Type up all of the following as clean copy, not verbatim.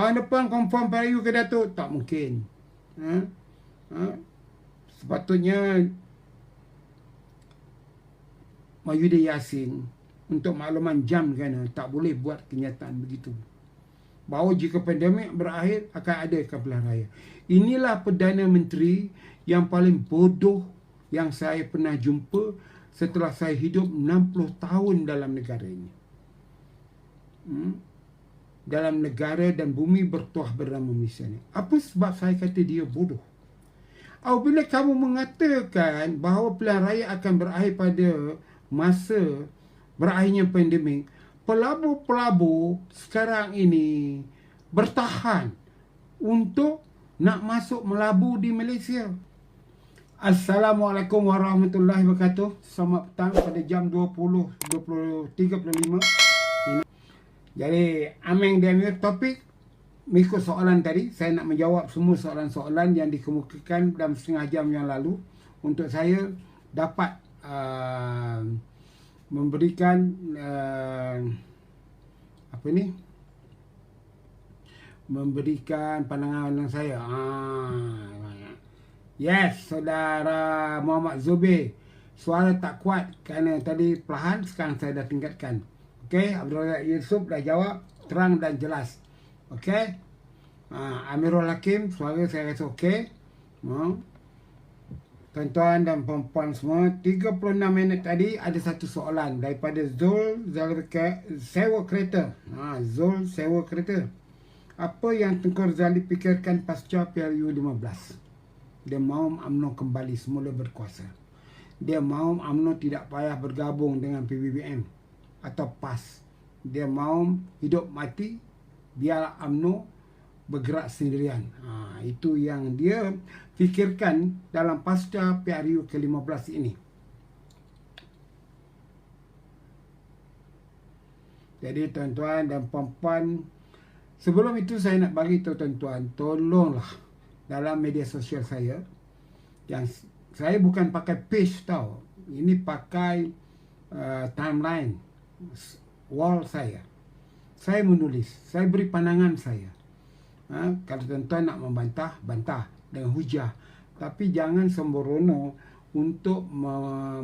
tahun depan confirm PRU ke Datuk? Tak mungkin. Sepatutnya Mahyudin Yassin untuk makluman jam kerana tak boleh buat kenyataan begitu. Bahawa jika pandemik berakhir akan ada pilihan raya. Inilah Perdana Menteri yang paling bodoh yang saya pernah jumpa setelah saya hidup 60 tahun dalam negara ini. Dalam negara dan bumi bertuah bernama Malaysia ni. Apa sebab saya kata dia bodoh? Apabila kamu mengatakan bahawa pilihan raya akan berakhir pada masa berakhirnya pandemik, pelabur-pelabur sekarang ini bertahan untuk nak masuk melabur di Malaysia. Assalamualaikum warahmatullahi wabarakatuh. Selamat petang pada jam 20:35. Jadi, Ameng dia punya topik mengikut soalan tadi. Saya nak menjawab semua soalan-soalan yang dikemukakan dalam setengah jam yang lalu untuk saya dapat memberikan memberikan pandangan saya. Yes, saudara Muhammad Zubir, suara tak kuat kerana tadi perlahan, sekarang saya dah tingkatkan. Okey, Abdul Razak Yusof dah jawab terang dan jelas. Okey. Amirul Hakim, suara saya rasa okey. Tuan-tuan dan puan-puan semua, 36 minit tadi ada satu soalan daripada Zul sewa kereta. Zul sewa kereta. Apa yang Tengku Razali fikirkan pasca PRU 15? Dia mahu UMNO kembali semula berkuasa. Dia mahu UMNO tidak payah bergabung dengan PBBM atau PAS. Dia mahu hidup mati biar UMNO bergerak sendirian. Itu yang dia fikirkan dalam pasca PRU ke-15 ini. Jadi tuan-tuan dan puan-puan, sebelum itu saya nak bagi tahu tuan-tuan, tolonglah dalam media sosial saya, yang saya bukan pakai page tau, ini pakai timeline wall saya menulis, saya beri pandangan saya. Kalau tuan-tuan nak membantah, bantah dengan hujah, tapi jangan sembrono untuk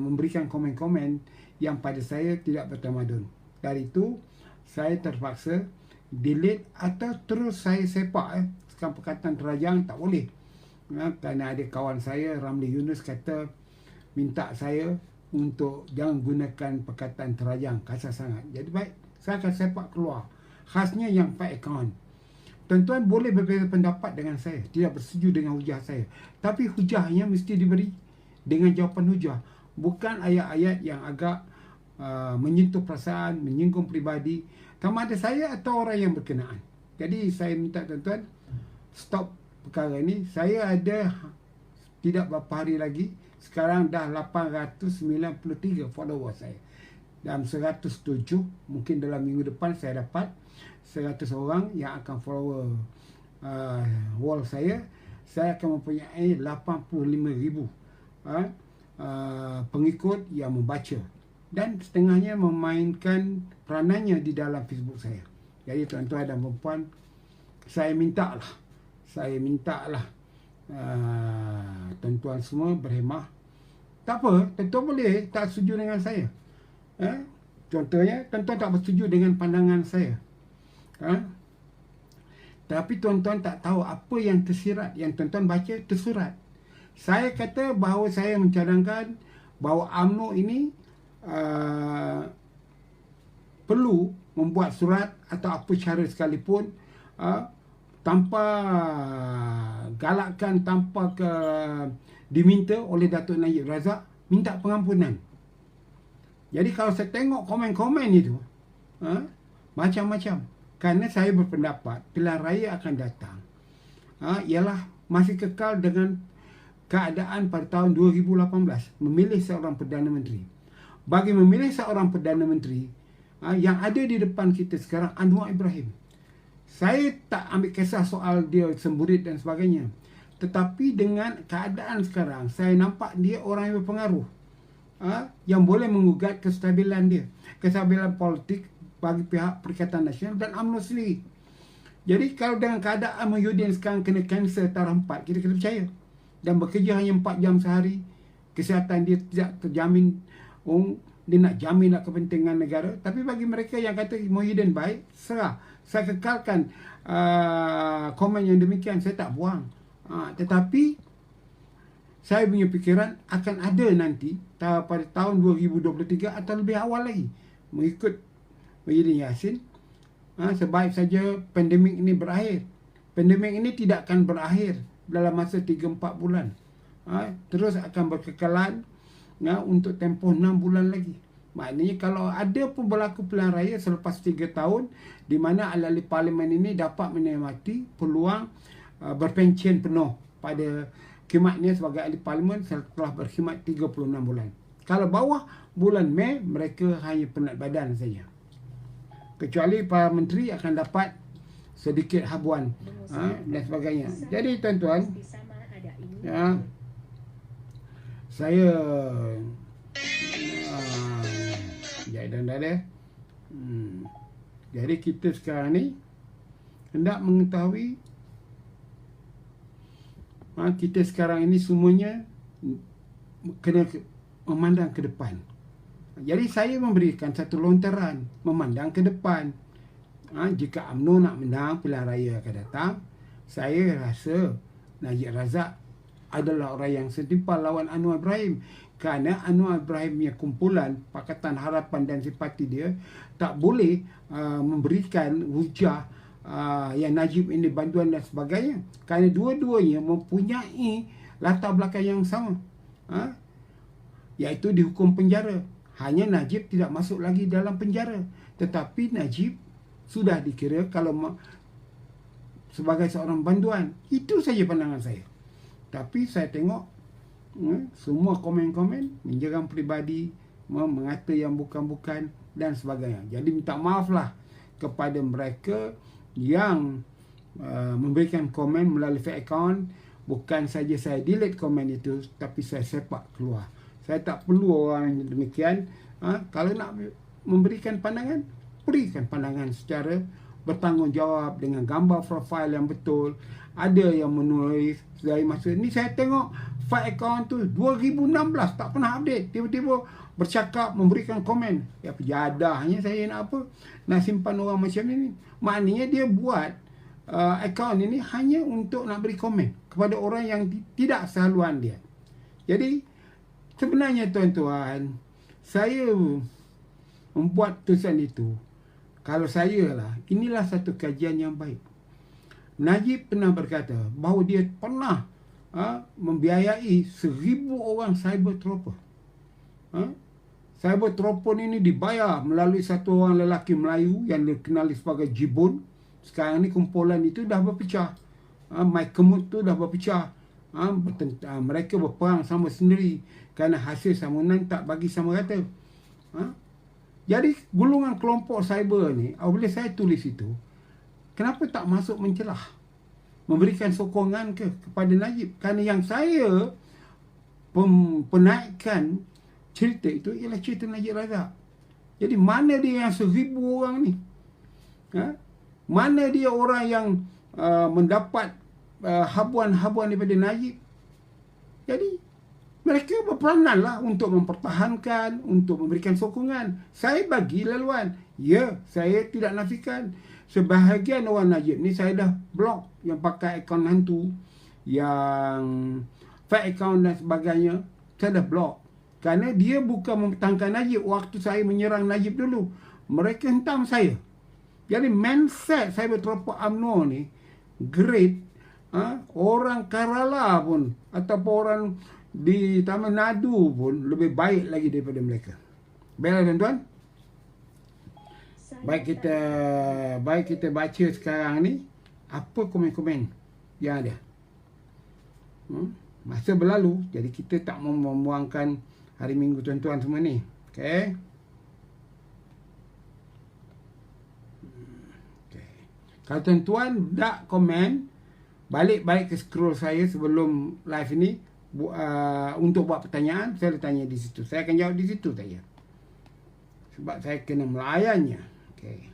memberikan komen-komen yang pada saya tidak bertamadun. Dari itu saya terpaksa delete atau terus saya sepak. Sekarang perkataan terajang tak boleh, kerana ada kawan saya Ramli Yunus kata minta saya untuk jangan gunakan perkataan terajang, kasar sangat. Jadi baik, saya akan sepak keluar. Khasnya yang fake account. Tuan-tuan boleh berbeza pendapat dengan saya, tidak bersetuju dengan hujah saya, tapi hujahnya mesti diberi dengan jawapan hujah, bukan ayat-ayat yang agak menyentuh perasaan, menyinggung peribadi, sama ada saya atau orang yang berkenaan. Jadi saya minta tuan-tuan stop perkara ini. Saya ada tidak berapa hari lagi, sekarang dah 893 follower saya. Dalam 107, mungkin dalam minggu depan saya dapat 100 orang yang akan follow wall saya. Saya akan mempunyai 85,000 pengikut yang membaca, dan setengahnya memainkan peranannya di dalam Facebook saya. Jadi tuan-tuan dan puan-puan, saya mintalah tuan-tuan semua berhemah. Tak apa, tuan-tuan boleh tak setuju dengan saya. Contohnya, tuan-tuan tak bersetuju dengan pandangan saya. Tapi tuan-tuan tak tahu apa yang tersirat, yang tuan-tuan baca tersurat. Saya kata bahawa saya mencadangkan bahawa UMNO ini perlu membuat surat atau apa cara sekalipun, tanpa galakkan, tanpa diminta oleh Datuk Najib Razak, minta pengampunan. Jadi kalau saya tengok komen-komen itu, macam-macam. Kerana saya berpendapat pilihan raya akan datang, ialah masih kekal dengan keadaan pada tahun 2018, memilih seorang Perdana Menteri. Bagi memilih seorang Perdana Menteri, yang ada di depan kita sekarang, Anwar Ibrahim. Saya tak ambil kisah soal dia semburit dan sebagainya, tetapi dengan keadaan sekarang, saya nampak dia orang yang berpengaruh, yang boleh mengugat kestabilan dia, kestabilan politik bagi pihak Perikatan Nasional dan UMNO sendiri. Jadi kalau dengan keadaan Muhyiddin sekarang kena kanser taraf 4, kita kena percaya. Dan bekerja hanya 4 jam sehari, kesihatan dia tidak terjamin. Dia nak jamin nak kepentingan negara. Tapi bagi mereka yang kata Muhyiddin baik, serah. Saya kekalkan komen yang demikian, saya tak buang. Tetapi saya punya fikiran akan ada nanti pada tahun 2023 atau lebih awal lagi, mengikut Muhyiddin Yassin. Sebaik saja pandemik ini berakhir. Pandemik ini tidak akan berakhir dalam masa 3-4 bulan. Terus akan berkekalan untuk tempoh 6 bulan lagi. Maknanya kalau ada pun berlaku pilihan raya selepas 3 tahun, di mana ahli parlimen ini dapat menikmati peluang berpencen penuh pada khidmatnya sebagai ahli parlimen setelah berkhidmat 36 bulan. Kalau bawah bulan Mei, mereka hanya penat badan saja. Kecuali para menteri akan dapat sedikit habuan dan sebagainya. Jadi tuan-tuan, saya jadi kita sekarang ni hendak mengetahui kita sekarang ini semuanya kena memandang ke depan. Jadi saya memberikan satu lontaran memandang ke depan. Jika UMNO nak menang pilihan raya akan datang, saya rasa Najib Razak adalah orang yang setimpal lawan Anwar Ibrahim. Kerana Anwar Ibrahim punya kumpulan Pakatan Harapan dan simpati dia tak boleh memberikan hujah yang Najib ini bantuan dan sebagainya. Kerana dua-duanya mempunyai latar belakang yang sama, iaitu dihukum penjara. Hanya Najib tidak masuk lagi dalam penjara. Tetapi Najib sudah dikira kalau sebagai seorang bantuan. Itu saja pandangan saya. Tapi saya tengok semua komen-komen menjerang peribadi, mengata yang bukan-bukan dan sebagainya. Jadi minta maaflah kepada mereka yang memberikan komen melalui fake account. Bukan saja saya delete komen itu, tapi saya sepak keluar. Saya tak perlu orang yang demikian. Kalau nak memberikan pandangan, berikan pandangan secara bertanggungjawab dengan gambar profil yang betul. Ada yang menulis dari masa ni, saya tengok fake account tu 2016 tak pernah update, tiba-tiba bercakap, memberikan komen. Ya pejadahnya saya nak apa? Nak simpan orang macam ni. Maknanya dia buat account ini hanya untuk nak beri komen kepada orang yang tidak sehaluan dia. Jadi sebenarnya tuan-tuan, saya membuat tulisan itu, kalau saya lah, inilah satu kajian yang baik. Najib pernah berkata bahawa dia pernah membiayai 1,000 orang cyber trooper. Cyber trooper ini dibayar melalui satu orang lelaki Melayu yang dikenali sebagai Jibun. Sekarang ni kumpulan itu dah berpecah. Mike Kemut tu dah berpecah. Mereka berperang sama sendiri kerana hasil sambungan tak bagi sama rata. Jadi gulungan kelompok cyber ni, apabila saya tulis itu, kenapa tak masuk mencelah, memberikan sokongan kepada Najib? Kerana yang saya penaikkan cerita itu ialah cerita Najib Razak. Jadi mana dia yang 1,000 orang ni? Mana dia orang yang mendapat habuan-habuan daripada Najib? Jadi mereka berperanan lah untuk mempertahankan, untuk memberikan sokongan. Saya bagi laluan. Ya, saya tidak nafikan. Sebahagian orang Najib ni saya dah blok, yang pakai akaun hantu, yang fake account dan sebagainya, saya dah blok. Kerana dia bukan mempertahankan Najib. Waktu saya menyerang Najib dulu, mereka hentam saya. Jadi mindset saya berterapa UMNO ni great. Orang Kerala pun ataupun orang di Taman Nadu pun lebih baik lagi daripada mereka. Baiklah tuan-tuan, baik kita baca sekarang ni apa komen-komen yang ada. Masa berlalu, jadi kita tak mau membuangkan hari Minggu tuan-tuan semua ni. Okey. Kalau tuan-tuan tak komen, balik ke scroll saya sebelum live ini untuk buat pertanyaan. Saya tanya di situ, saya akan jawab di situ saja, sebab saya kena melayannya. Okay.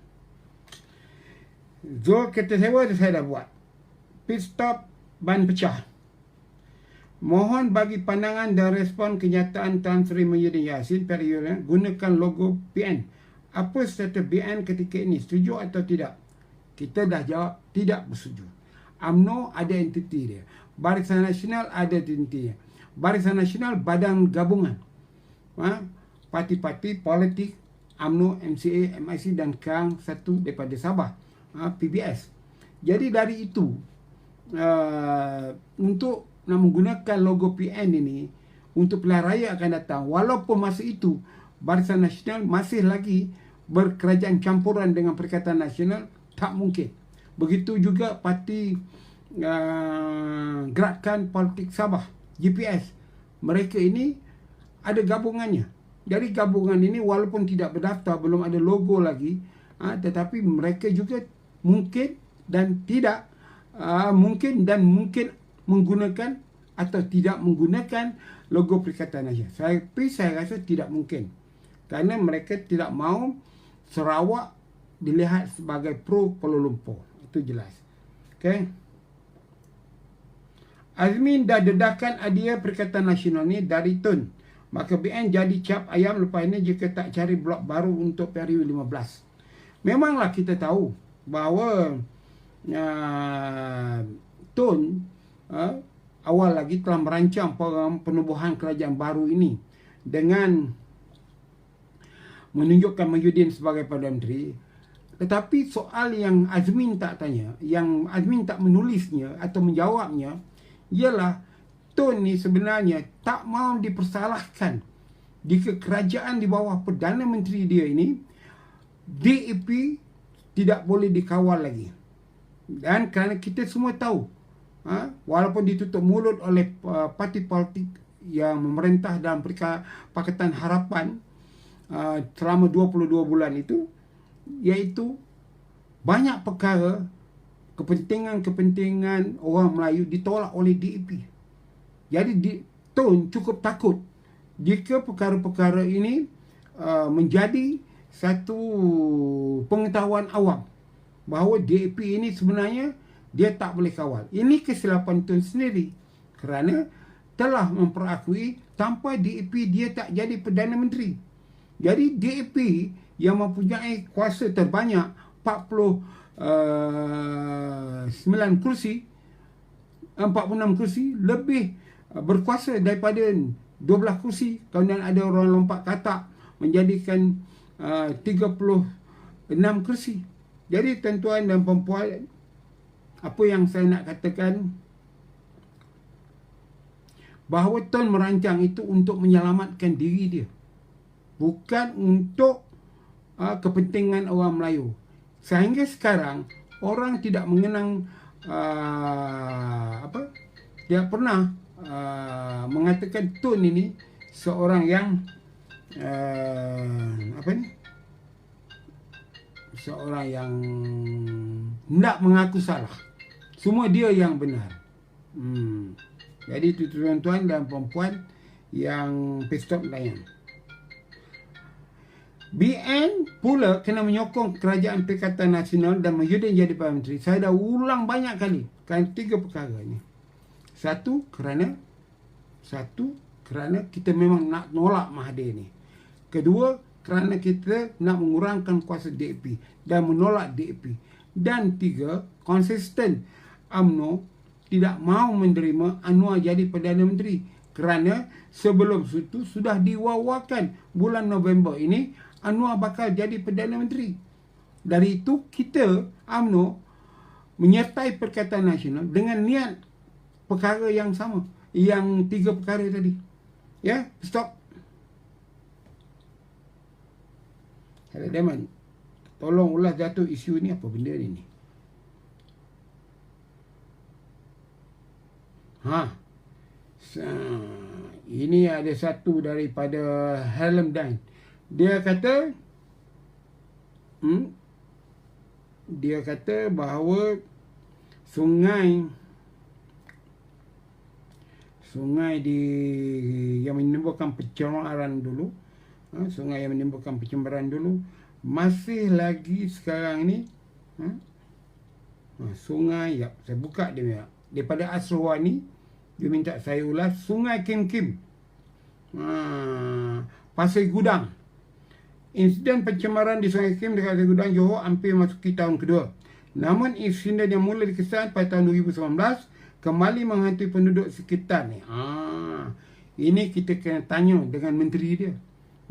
Zul kereta sewa saya dah buat. Pit stop, ban pecah. Mohon bagi pandangan dan respon kenyataan Tan Sri Muhyiddin Yassin periode gunakan logo PN. Apa status BN ketika ini? Setuju atau tidak? Kita dah jawab tidak bersetuju. UMNO ada entiti dia. Barisan Nasional ada entiti dia. Barisan Nasional badan gabungan. Parti-parti politik UMNO, MCA, MIC dan Kang satu daripada Sabah. PBS. Jadi dari itu untuk nak menggunakan logo PN ini untuk pilihan raya akan datang, walaupun masa itu Barisan Nasional masih lagi berkerajaan campuran dengan Perikatan Nasional, tak mungkin. Begitu juga parti Gerakan Politik Sabah, GPS, mereka ini ada gabungannya. Jadi gabungan ini walaupun tidak berdaftar, belum ada logo lagi, tetapi mereka juga mungkin dan tidak mungkin menggunakan atau tidak menggunakan logo Perikatan Nasional. Saya rasa tidak mungkin. Kerana mereka tidak mahu Sarawak dilihat sebagai pro Kuala Lumpur. Itu jelas. Okay. Azmin dah dedahkan hadiah Perikatan Nasional ni dari Tun. Maka BN jadi cap ayam lepas ini jika tak cari blok baru untuk period 15. Memanglah kita tahu bahawa Tun awal lagi telah merancang program penubuhan kerajaan baru ini dengan menunjukkan Muhyiddin sebagai Perdana Menteri. Tetapi soal yang Azmin tak tanya, yang Azmin tak menulisnya atau menjawabnya, ialah Tun ni sebenarnya tak mahu dipersalahkan jika kerajaan di bawah Perdana Menteri dia ini, DAP tidak boleh dikawal lagi. Dan kerana kita semua tahu, walaupun ditutup mulut oleh parti politik yang memerintah dalam Pakatan Harapan selama 22 bulan itu, iaitu banyak perkara kepentingan orang Melayu ditolak oleh DAP. Jadi Tun cukup takut jika perkara-perkara ini menjadi satu pengetahuan awam bahawa DAP ini sebenarnya dia tak boleh kawal. Ini kesilapan Tun sendiri kerana telah memperakui tanpa DAP dia tak jadi Perdana Menteri. Jadi DAP yang mempunyai kuasa terbanyak 49 kursi, 46 kursi, lebih berkuasa daripada 12 kursi. Kemudian ada orang lompat katak menjadikan 36 kursi. Jadi tuan-tuan dan puan-puan, apa yang saya nak katakan, bahawa Tun merancang itu untuk menyelamatkan diri dia, bukan untuk kepentingan orang Melayu. Sehingga sekarang orang tidak mengenang tidak pernah mengatakan Tun ini seorang yang seorang yang tidak mengaku salah. Semua dia yang benar. Jadi itu tuan-tuan dan perempuan yang pestop layan. BN pula kena menyokong kerajaan Perikatan Nasional dan Muhyiddin jadi Perdana Menteri. Saya dah ulang banyak kali kan 3 perkara ni. Satu, kerana kita memang nak nolak Mahathir ni. Kedua, kerana kita nak mengurangkan kuasa DAP dan menolak DAP. Dan tiga, konsisten UMNO tidak mahu menerima Anwar jadi Perdana Menteri kerana sebelum itu sudah diwawakan bulan November ini Anwar bakal jadi Perdana Menteri. Dari itu kita UMNO menyertai Perikatan Nasional dengan niat perkara yang sama, yang 3 perkara tadi. Ya, stop. Hello Deman, tolong ulas jatuh isu ni, apa benda ni? Ini ada satu daripada Helm Dan. Dia kata bahawa sungai yang menimbulkan pencemaran dulu, sungai yang menimbulkan pencemaran dulu masih lagi sekarang ni Sungai, ya, saya buka dia. Daripada Asrwani, dia minta saya ulas Sungai Kim Kim. Pasir Gudang. Insiden pencemaran di Sungai Kim dekat Pasir Gudang, Johor hampir masuki tahun kedua. Namun insiden yang mula dikesan pada tahun 2019 kembali menghantui penduduk sekitar ni. Ini kita kena tanya dengan menteri dia.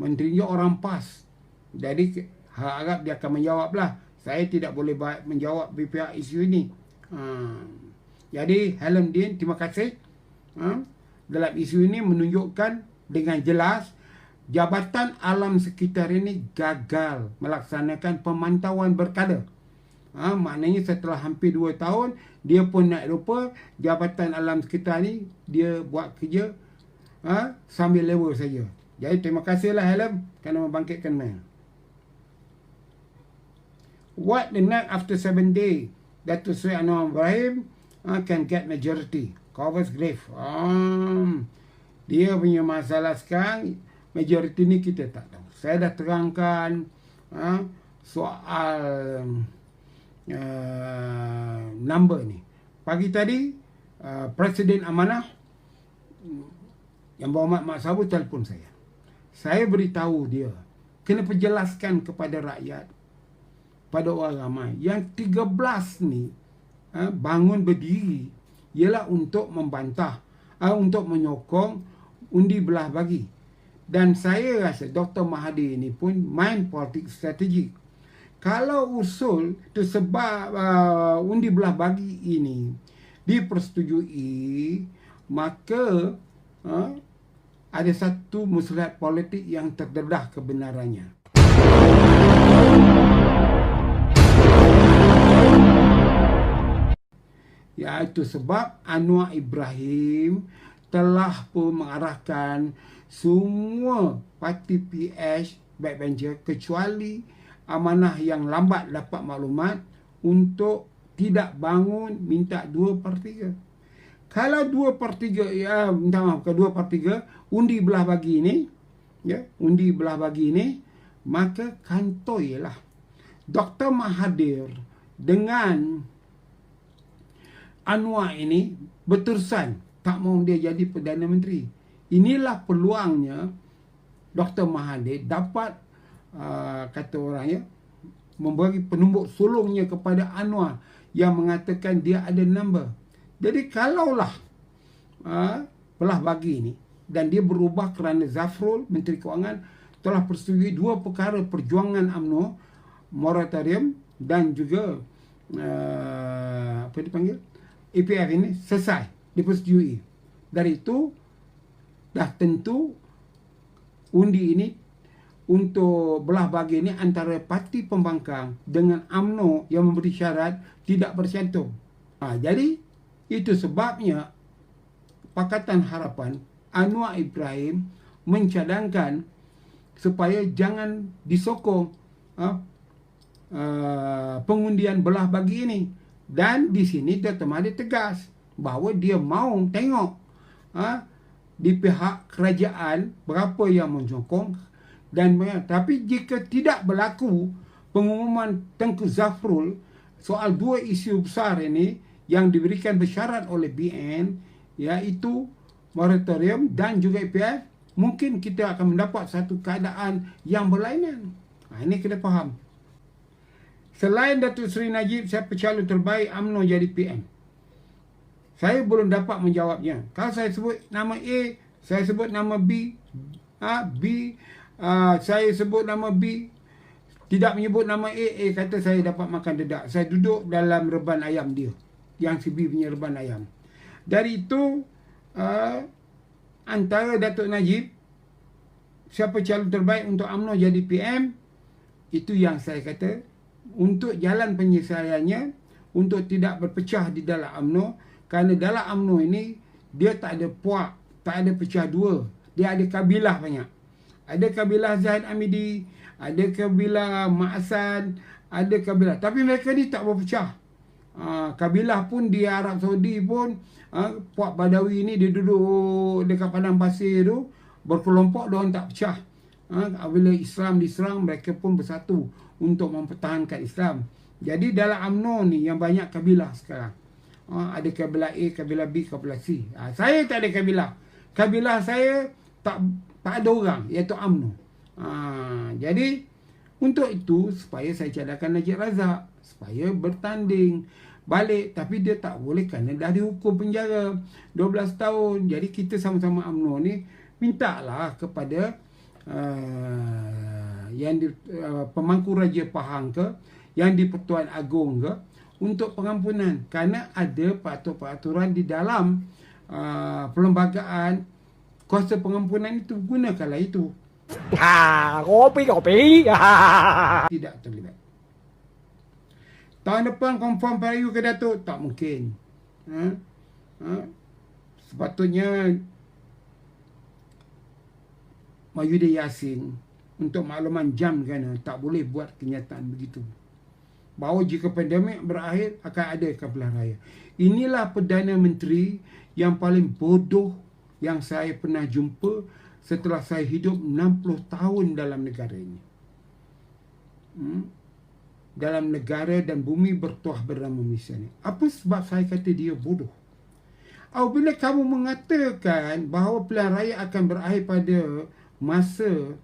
Menteri dia orang PAS. Jadi harap dia akan menjawablah. Saya tidak boleh menjawab pihak isu ini. Jadi Helen Dean, terima kasih. Dalam isu ini menunjukkan dengan jelas Jabatan Alam Sekitar ini gagal melaksanakan pemantauan berkala. Maknanya setelah hampir 2 tahun, dia pun nak lupa Jabatan Alam Sekitar ni dia buat kerja sambil lewa saja. Jadi terima kasihlah Helen kerana membangkitkan Mel. What the night after 7 days, Datuk Seri Anwar Ibrahim can get majority. Covers grave. Dia punya masalah sekarang, majority ni kita tak tahu. Saya dah terangkan soal number ni. Pagi tadi Presiden Amanah yang berhormat Mak Sabu telefon saya. Saya beritahu dia kena perjelaskan kepada rakyat, pada orang ramai yang 13 ni bangun berdiri ialah untuk membantah, untuk menyokong undi belah bagi. Dan saya rasa Dr. Mahathir ini pun main politik strategik. Kalau usul tu sebab undi belah bagi ini dipersetujui, maka ada satu muslihat politik yang terdedah kebenarannya. Iaitu sebab Anwar Ibrahim telah pun mengarahkan semua parti PH backbencher kecuali Amanah yang lambat dapat maklumat untuk tidak bangun minta 2/3. Kalau 2/3, minta maaf, bukan 2/3 undi belah bagi ini, undi belah bagi ini, maka kantoilah Dr. Mahathir dengan Anwar ini berterusan tak mahu dia jadi Perdana Menteri. Inilah peluangnya Dr. Mahathir dapat kata orangnya memberi penumbuk sulungnya kepada Anwar yang mengatakan dia ada number. Jadi kalaulah belah bagi ini dan dia berubah kerana Zafrul, Menteri Kewangan, telah persetujui 2 perkara perjuangan UMNO, moratorium dan juga apa dipanggil, EPF ini selesai, dipersetujui. Dari itu dah tentu undi ini untuk belah bagi ini antara parti pembangkang dengan UMNO yang memberi syarat tidak bercantum. Jadi itu sebabnya Pakatan Harapan Anwar Ibrahim mencadangkan supaya jangan disokong pengundian belah bagi ini. Dan di sini Dr. Mahathir tegas bahawa dia mahu tengok di pihak kerajaan berapa yang menyokong dan tapi jika tidak berlaku pengumuman Tengku Zafrul soal 2 isu besar ini yang diberikan bersyarat oleh BN, iaitu moratorium dan juga EPF, mungkin kita akan mendapat satu keadaan yang berlainan. Ini kita faham. Selain Datuk Seri Najib, siapa calon terbaik UMNO jadi PM? Saya belum dapat menjawabnya. Kalau saya sebut nama A, saya sebut nama B, saya sebut nama B, tidak menyebut nama A kata saya dapat makan dedak. Saya duduk dalam reban ayam dia, yang si B punya reban ayam. Dari itu antara Datuk Najib, siapa calon terbaik untuk UMNO jadi PM, itu yang saya kata untuk jalan penyelesaiannya, untuk tidak berpecah di dalam UMNO. Kerana dalam UMNO ini dia tak ada puak, tak ada pecah dua, dia ada kabilah banyak. Ada kabilah Zahid Amidi, ada kabilah Mak Hassan, ada kabilah, tapi mereka ni tak berpecah. Kabilah pun di Arab Saudi pun, puak Badawi ni dia duduk dekat padang pasir tu, berkelompok, diorang tak pecah. Bila Islam diserang, mereka pun bersatu untuk mempertahankan Islam. Jadi dalam UMNO ni yang banyak kabilah sekarang. Ada kabilah A, kabilah B, kabilah C. Saya tak ada kabilah. Kabilah saya tak ada orang, iaitu UMNO. Jadi untuk itu supaya saya cadangkan Najib Razak supaya bertanding balik, tapi dia tak boleh kerana dah dihukum penjara 12 tahun. Jadi kita sama-sama UMNO ni mintalah kepada Pemangku Raja Pahang ke, yang di Pertuan Agong ke, untuk pengampunan, kerana ada peraturan di dalam perlembagaan kuasa pengampunan itu, gunakanlah itu. Kopi. Tidak terlibat. Tahun depan confirm Melayu ke Datuk? Tak mungkin. Sepatutnya Mahyudin Yassin, untuk makluman jam kerana tak boleh buat kenyataan begitu, bahawa jika pandemik berakhir akan ada kabilah raya. Inilah Perdana Menteri yang paling bodoh yang saya pernah jumpa setelah saya hidup 60 tahun dalam negara ini. Dalam negara dan bumi bertuah bernama Malaysia ni. Apa sebab saya kata dia bodoh? Apabila kamu mengatakan bahawa pilihan raya akan berakhir pada masa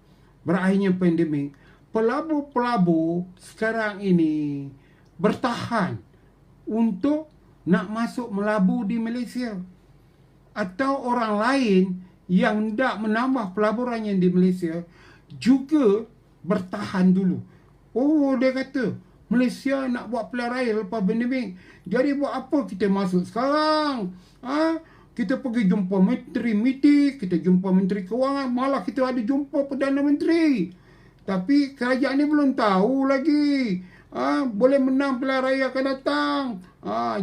berakhirnya pandemik, pelabur-pelabur sekarang ini bertahan untuk nak masuk melabur di Malaysia. Atau orang lain yang hendak menambah pelaburannya di Malaysia juga bertahan dulu. Dia kata Malaysia nak buat pilihan raya lepas pandemik, jadi buat apa kita masuk sekarang? Kita pergi jumpa Menteri MITI, kita jumpa Menteri Kewangan, malah kita ada jumpa Perdana Menteri. Tapi kerajaan ni belum tahu lagi boleh menang pilihan raya akan datang.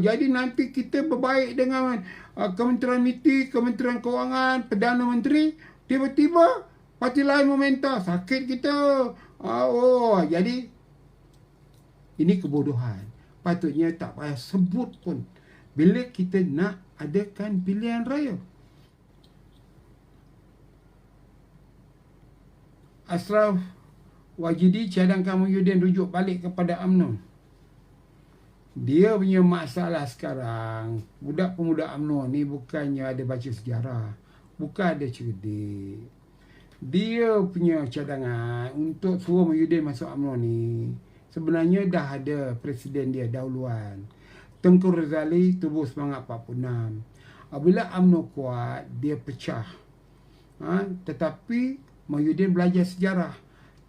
Jadi nanti kita berbaik dengan Kementerian MITI, Kementerian Kewangan, Perdana Menteri, tiba-tiba parti lain meminta, sakit kita. Jadi ini kebodohan. Patutnya tak payah sebut pun bila kita nak adakan pilihan raya. Ashraf Wajidi cadangkan Mahyudin rujuk balik kepada UMNO. Dia punya masalah sekarang, budak pemuda UMNO ni bukannya ada baca sejarah, bukan ada cerdik. Dia punya cadangan untuk suruh Mahyudin masuk UMNO ni sebenarnya dah ada presiden dia dahuluan, Tengku Razali, Tubuh Semangat 46. Apabila UMNO kuat, dia pecah. Tetapi Mahyudin belajar sejarah.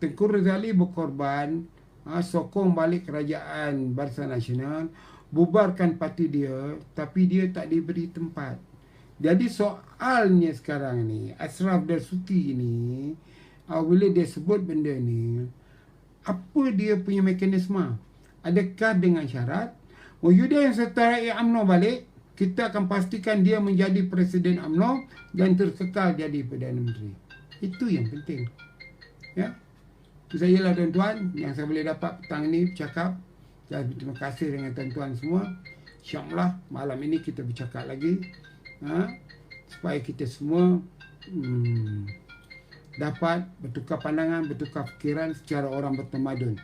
Tengku Razali berkorban, sokong balik kerajaan Barisan Nasional, bubarkan parti dia, tapi dia tak diberi tempat. Jadi soalnya sekarang ni, Ashraf Dasuki ni, bila dia sebut benda ni, apa dia punya mekanisme? Adakah dengan syarat Mahyudin setelah UMNO balik, kita akan pastikan dia menjadi Presiden UMNO dan terkekal jadi Perdana Menteri? Itu yang penting. Ya. Itu sajalah tuan-tuan yang saya boleh dapat petang ini bercakap. Dan terima kasih dengan tuan-tuan semua. InsyaAllah malam ini kita bercakap lagi. Supaya kita semua dapat bertukar pandangan, bertukar fikiran secara orang bertamadun.